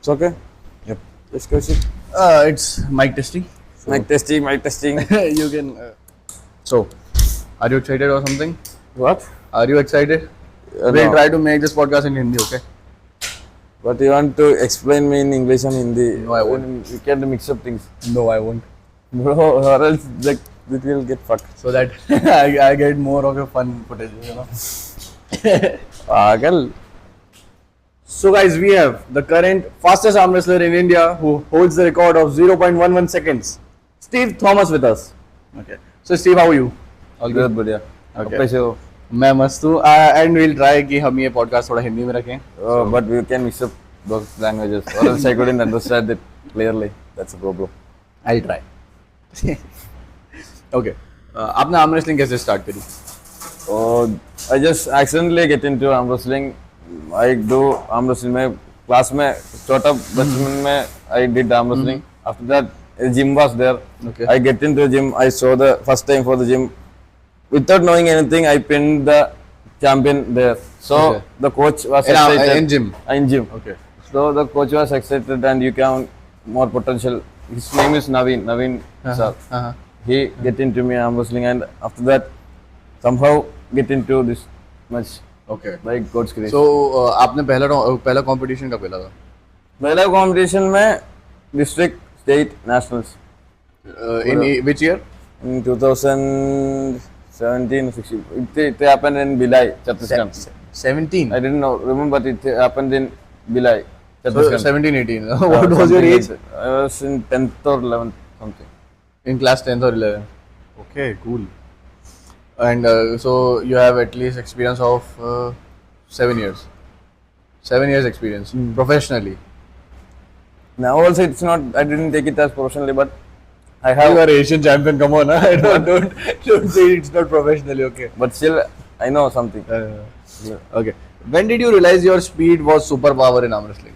okay? Yep. Let's go see. It's mic testing. So Mic testing, mic testing. you can. So, are you excited or something? What? Are you excited? We'll No. try to make this podcast in Hindi, okay? But you want to explain me in English and Hindi? No, I won't. You can't mix up things. No, I won't. Bro, or else like it will get fucked. So that I get more of your fun footage, you know. Pagal. So guys, we have the current fastest arm wrestler in India who holds the record of 0.11 seconds. Steve Thomas with us. Okay. So Steve, how are you? All good, बढ़िया. Okay. कैसे हो? मैं मस्त हूँ and we'll try कि हम ये podcast थोड़ा हिंदी में रखें. Oh, but we can mix up those languages, or else I couldn't understand it clearly. That's a problem. I'll try. Okay. आपने arm wrestling कैसे start करी? Oh, I just accidentally get into arm wrestling. I do arm wrestling में class में छोटा बचपन में I did arm wrestling. After that, a gym was there. Okay. I get into the gym. I saw the first time for the gym. Without knowing anything, I pinned the champion there. So Okay. the coach was In excited. in gym. In gym. Okay. So the coach was excited, and you can more potential. His name is Naveen. Naveen sir. Uh-huh. He get into me arm wrestling, and after that, somehow get into this much Okay. by God's grace. So आपने पहला competition कब खेला था? पहला competition में district, state, nationals In which year? in 2017, 16. It happened in Bhilai, Chhattisgarh. 17. I didn't know, remember it happened in Bhilai, So Chhattisgarh. 17, 18. What was your Something age? like that. I was in 10th or 11th, something. In class 10th or 11. Okay, cool. And so you have at least experience of 7 years. 7 years experience professionally. Now also it's not, I didn't take it as professionally, but I You have, are Asian champion. Come on, huh? don't say it's not professionally. Okay. but still I know something. Okay. When did you realize your speed was superpower in arm wrestling?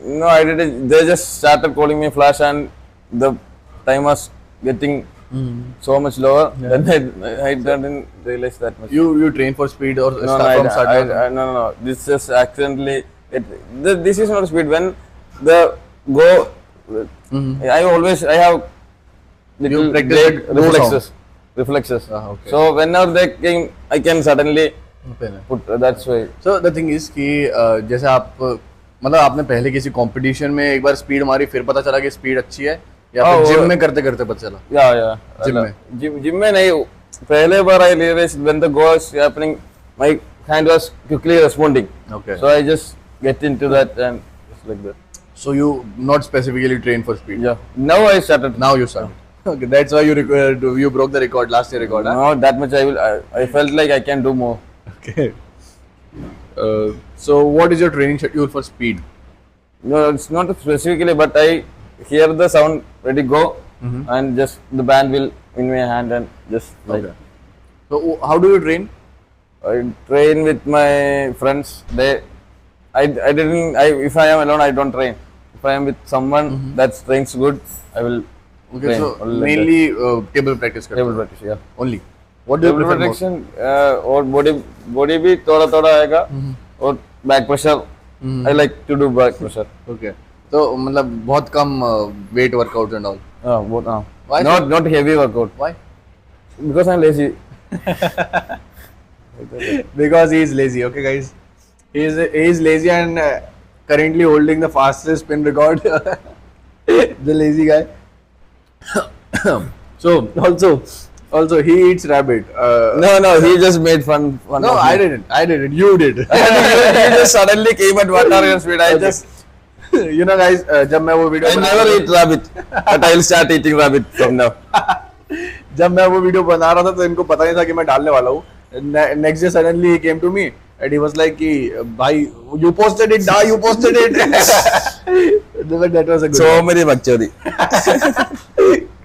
No, I didn't. They just started calling me Flash, and the time was getting so much lower. Then I didn't realize that much. You train for speed or No, start from starting? no. This just accidentally. This is not speed. When the go, I have little You practice leg the go reflexes. Reflexes. Okay. So whenever they came, I can suddenly put. That's why. So the thing is कि जैसे आप मतलब आपने पहले किसी competition में एक बार speed मारी फिर पता चला कि स्पीड अच्छी है या फिर जिम में करते करते पता चला? Yeah. Gym में? Gym में नहीं. पहले बार I realized when the go was happening, my hand was quickly responding. Okay. So I just get into that and just like that. So you not specifically train for speed. Yeah. Now I started. Now you started. Okay, that's why you broke the record last year record. Huh? Not that much. I felt like I can do more. Okay. So what is your training schedule for speed? No, it's not specifically, but I hear the sound ready go, and just the band will in my hand and just like. Okay. So how do you train? I train with my friends. If I am alone, I don't train. If I am with someone that trains good, I will Okay, train. so only like mainly table practice. that. Table practice, yeah. Only. What do you Table prefer more? protection और body भी थोड़ा आएगा और back pressure. I like to do back pressure. Okay. तो मतलब बहुत कम weight workouts and all. Why so? Not heavy workout. Why? Because I'm lazy. Because he is lazy. Okay, guys. He is lazy and currently holding the fastest spin record. The lazy guy. So also he eats rabbit. No, he just made fun. No, I didn't. You did. He just suddenly came at 1 hour speed. I just, You know, guys. जब मैं वो video I never eat rabbit, but I will start eating rabbit from now. जब मैं वो video बना रहा था तो इनको पता नहीं था कि मैं डालने वाला हूँ. Next day suddenly he came to me and he was like कि भाई you posted it, you posted it. But that was a good So one. many bakchori.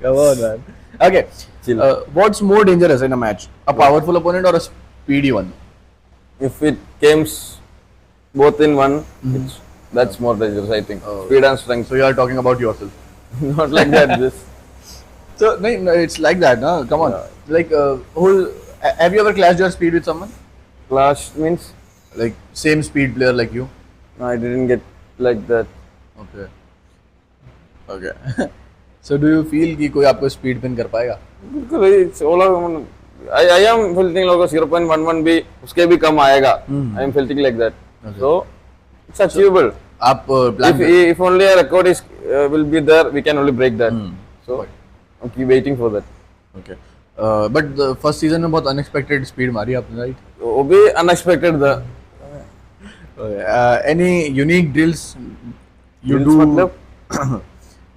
Come on, man. Okay. Chill. What's more dangerous in a match? A powerful opponent or a speedy one? If it comes both in one, that's more dangerous, I think. Speed and strength. So you are talking about yourself. Not like that. This. So no, it's like that, no? Come on. Like have you ever clashed your speed with someone? Clash means? Like same speed player like you? No, I didn't get like that. Okay. Okay. So do you feel कि कोई आपको speed pin कर पाएगा? बिल्कुल भाई, it's all I am feeling like 0.11 भी उसके भी कम आएगा. I am feeling like that. So it's achievable. आप plan If only a record is will be there, we can only break that. So I'm keep waiting for that. Okay but first season में बहुत unexpected speed मारी आपने, right? वो भी unexpected था. Any unique drills you Drills do? मतलब?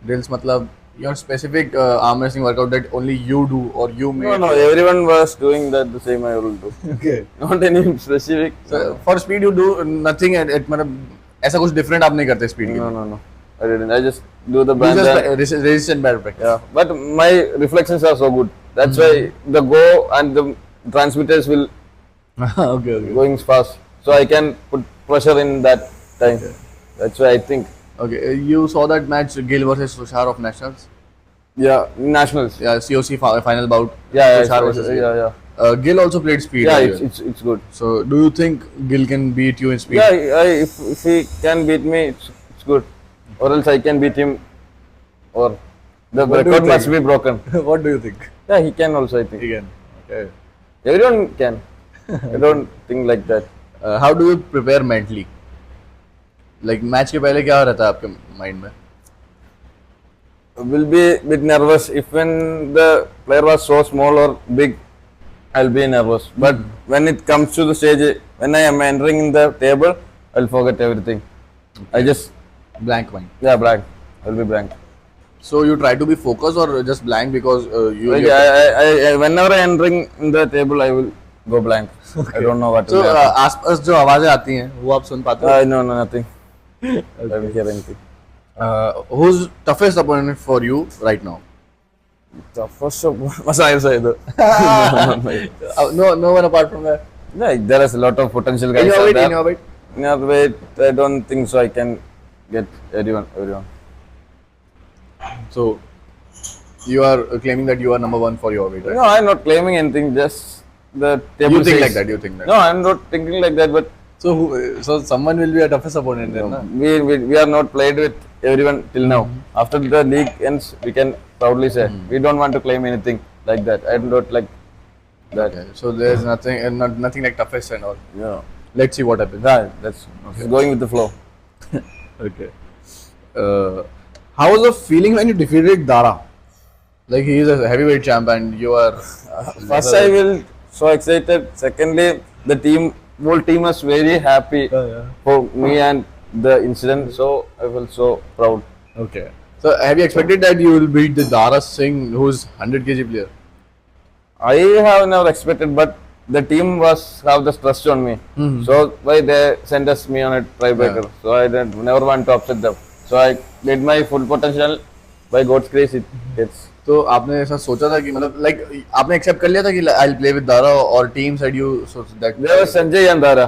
Drills मतलब your specific arm wrestling workout that only you do or you No, made? no, everyone was doing that the same I will do. Okay. Not any specific. So for speed you do nothing at मतलब ऐसा कुछ different आप नहीं करते speed के No, लिए? no, no. I didn't. I just do the You band. just resistant bad practice. Yeah, but my reflections are so good. That's why the go and the transmitters will Okay, okay. going fast. So I can put pressure in that time. That's why I think. Okay, you saw that match Gill versus Tushar of Nationals? Yeah, nationals. Yeah, COC final bout. Yeah, Tushar yeah, versus Gill. yeah, yeah. Gill also played speed. Yeah, earlier. it's good. So do you think Gill can beat you in speed? Yeah, if he can beat me, it's good. Or else I can beat him. Or the What do you record must think? be broken. What do you think? Yeah, he can also. I think Again. Okay. everyone can. I don't think like that. How do you prepare mentally? Like match के पहले क्या रहता है आपके mind में? Will be a bit nervous if when the player was so small or big, I'll be nervous. But when it comes to the stage, when I am entering in the table, I'll forget everything. I just Blank mind. blank. I'll be blank. So you try to be focused or just blank because you. Like, I whenever I entering in the table, I will go blank. I don't know what. So will happen. आसपास जो आवाजें आती हैं वो आप सुन पाते हो? No, nothing. I don't hear anything. Who's toughest opponent for you right now? The first of must I say though? No one apart from that. Yeah, there is a lot of potential guys In your out weight, there. in your weight. In your weight, I don't think so. I can get everyone. So you are claiming that you are number one for your weight, right? No, I'm not claiming anything. Just the table You think says- like that? You think that? No, I'm not thinking like that. But So so someone will be a toughest opponent then, na? we are not played with everyone till now. After the league ends, we can proudly say we don't want to claim anything like that. I'm not like that. Okay. So there's nothing nothing like toughest and all. Yeah, Let's see what happens. yeah, that's just going with the flow. Okay. How was the feeling when you defeated Dara? Like he is a heavyweight champ and you are. First, I will so excited. Secondly, the whole team was very happy for me and the incident. So I felt so proud. Okay. So have you expected that you will beat the Dara Singh, who's 100 kg player? I have never expected, but the team was have the trust on me. So why they sent us me on a tiebreaker. So I never want to upset them. So I did my full potential. By God's grace, it gets. तो आपने ऐसा सोचा था कि मतलब like आपने accept कर लिया था कि I'll play with Dara और team said you so that There was Sanjay and Dara.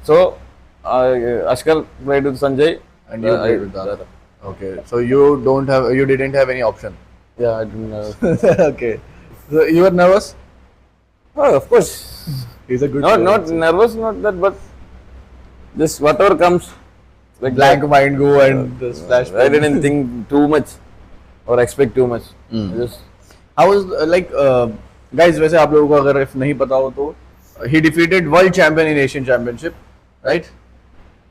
So Ashkar played with Sanjay and you played with Dara. Okay. So you didn't have any option. Yeah, I didn't know. Okay. So you were nervous? Oh, of course. He's a good Not player. not nervous, not that, but just whatever comes. Like Blank that. mind go and the splash. I didn't think too much or expect too much. I just How was like guys वैसे आप लोगों को अगर if नहीं पता हो तो he defeated world champion in Asian championship, right?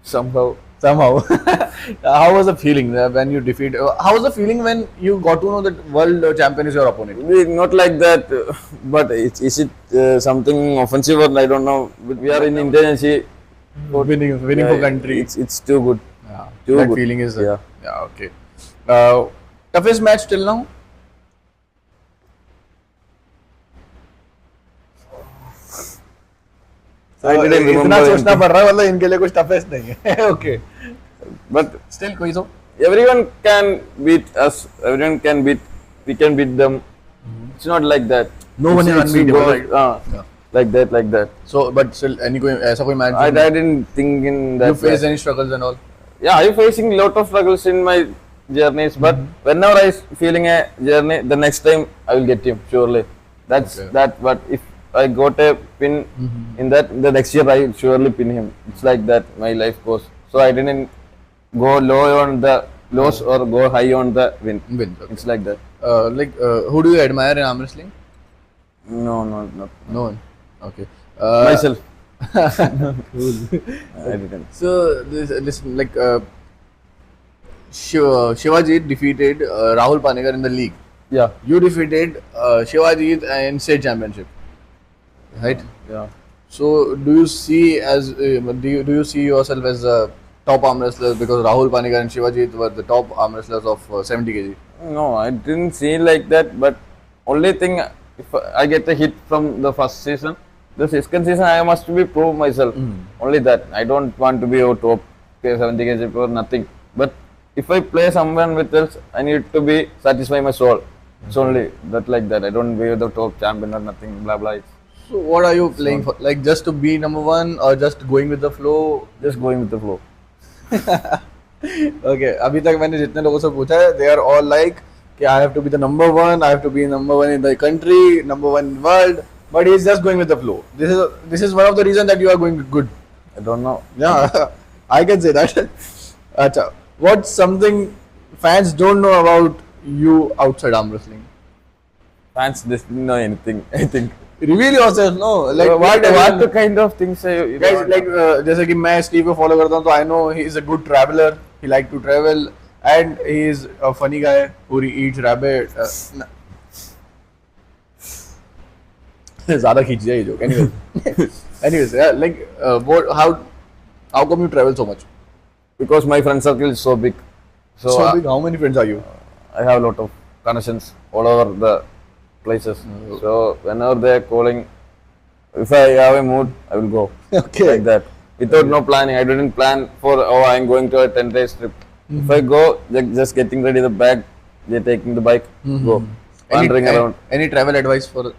somehow. Somehow. How was the feeling when you defeat? How was the feeling when you got to know that world champion is your opponent? Not like that, but is it something offensive or I don't know. But we are in Indonesia. Winning for country. It's too good. Yeah, Too that good. feeling is Yeah. Okay. Toughest match till now? I didn't इतना remember सोचना anything. पड़ रहा है मतलब इनके लिए कुछ toughest नहीं है. Okay. But Still कोई तो. everyone can beat us. Everyone can beat. We can beat them. It's not like that. No one is It's unbeatable, go- right? Yeah. Like that. So but still any कोई ऐसा कोई match I didn't think in that. you faced way. any struggles and all? Yeah, I'm facing lot of struggles in my journeys, but whenever I feeling a journey, the next time I will get him surely. That's Okay. that. But if I got a pin in that, the next year I will surely pin him. It's like that my life goes. So I didn't go low on the lows or go high on the win. Win. Okay. It's like that. Who do you admire in arm wrestling? No, no. No one. Okay. Myself. Cool. I didn't. So this like Shivaji defeated Rahul Panikar in the league. Yeah. You defeated Shivaji in state championship, right? Yeah. So do you see do you see yourself as a top arm wrestler because Rahul Panikar and Shivaji were the top arm wrestlers of 70 kg? No, I didn't see like that. But only thing, if I get a hit from the first season, the second season I must be prove myself. Only that. I don't want to be a top 70 kg or nothing. But if I play someone with else, I need to be satisfy my soul. It's only that like that. I don't be the top champion or nothing. Blah blah. It's So what are you playing for? Like just to be number one or just going with the flow? just going with the flow. Okay, अभी तक मैंने जितने लोगों से पूछा है, they are all like कि I have to be the number one, I have to be number one in the country, number one in the world, but he's just going with the flow. This is one of the reasons that you are going good. I don't know. Yeah, I can say that. Acha, what's something fans don't know about you outside arm wrestling? Fans just didn't know anything. I think. Reveal yourself, no? Like what kind of things you guys, want? like जैसे कि मैं Steve को follow करता हूँ तो I know he is a good traveler. He like to travel and he is a funny guy who eats rabbit. ज़्यादा खींच दिया ये joke. Anyways, yeah, like how come you travel so much? Because my friend circle is so big. So big. How many friends are you? I have a lot of connections all over the places. So whenever they are calling, if I have a mood, I will go. Okay. Like that. Without no planning. I didn't plan for, I am going to a 10-day trip. If I go, just getting ready the bag, they're taking the bike, go. Wandering around. Any travel advice for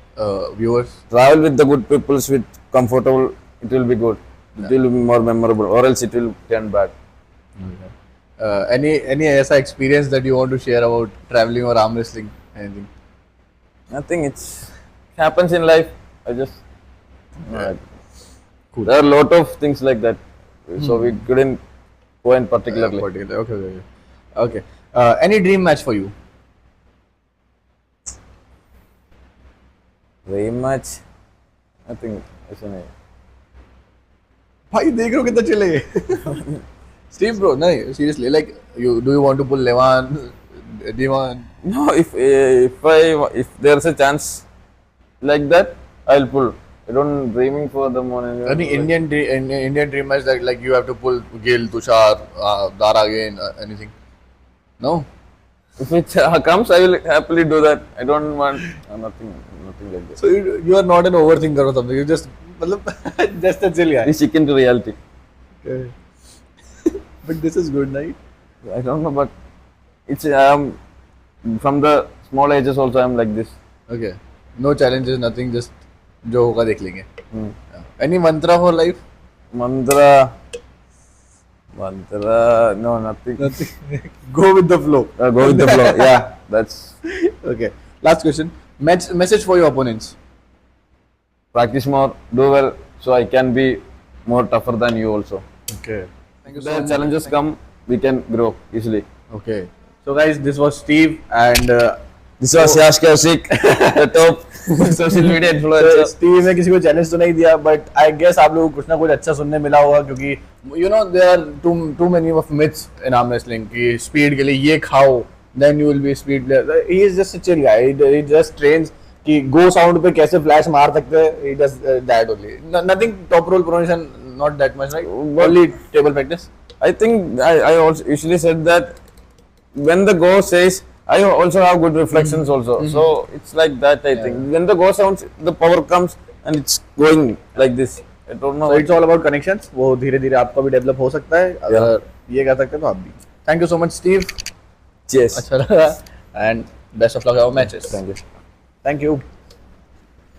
viewers? Travel with the good people, with comfortable, it will be good. It will be more memorable, or else it will turn bad. Any ऐसा experience that you want to share about traveling or arm wrestling? Anything? Nothing, it happens in life. I just Cool. there are a lot of things like that, so we couldn't go in particularly. Okay. Any dream match for you? Very much, nothing. ऐसा नहीं. भाई देख रहे हो कितना चिल्ले Steve bro, no, seriously, like do you want to pull Levan, Divan? No, if there's a chance like that, I'll pull. I don't dreaming for the morning. Any Indian dream match that like you have to pull Gil, Tushar, Dara again, anything? No. If it comes, I will happily do that. I don't want nothing like that. So you are not an overthinker or something. You just, just a chill guy. We stick into reality. Okay. But this is good, right? I don't know, but it's from the small ages also I'm like this. Okay. No challenges, nothing. Just जो होगा देख लेंगे. Any mantra for life? Mantra, no, nothing. Go with the flow. Go with the flow. Yeah, that's. Okay. Last question. Message for your opponents. Practice more, do well, so I can be more tougher than you also. Okay. Thank you so much. Challenges come, we can grow easily. Okay. So guys, this was Steve and this was Yash Kaushik, the top social media influencer. Steve ने किसी को challenge तो नहीं दिया, but I guess आप लोगों को कुछ ना कुछ अच्छा सुनने मिला होगा क्योंकि you know there are too many of myths in arm wrestling कि speed के लिए ये खाओ, then you will be a speed player. He is just a chill guy. He just trains कि go sound पे कैसे flash मार सकते हैं. He does that only. Nothing top roll pronunciation, not that much, right? Only table practice. I think I also usually said that when the go says, I also have good reflections also. So it's like that, I think. When the go sounds, the power comes and it's going like this. I don't know. So it's all about connections. वो धीरे धीरे आपका भी develop हो सकता है. अगर ये कर सकते हैं तो आप भी. Thank you so much, Steve. Cheers. अच्छा लगा. And best of luck our matches. Thank you. Thank you.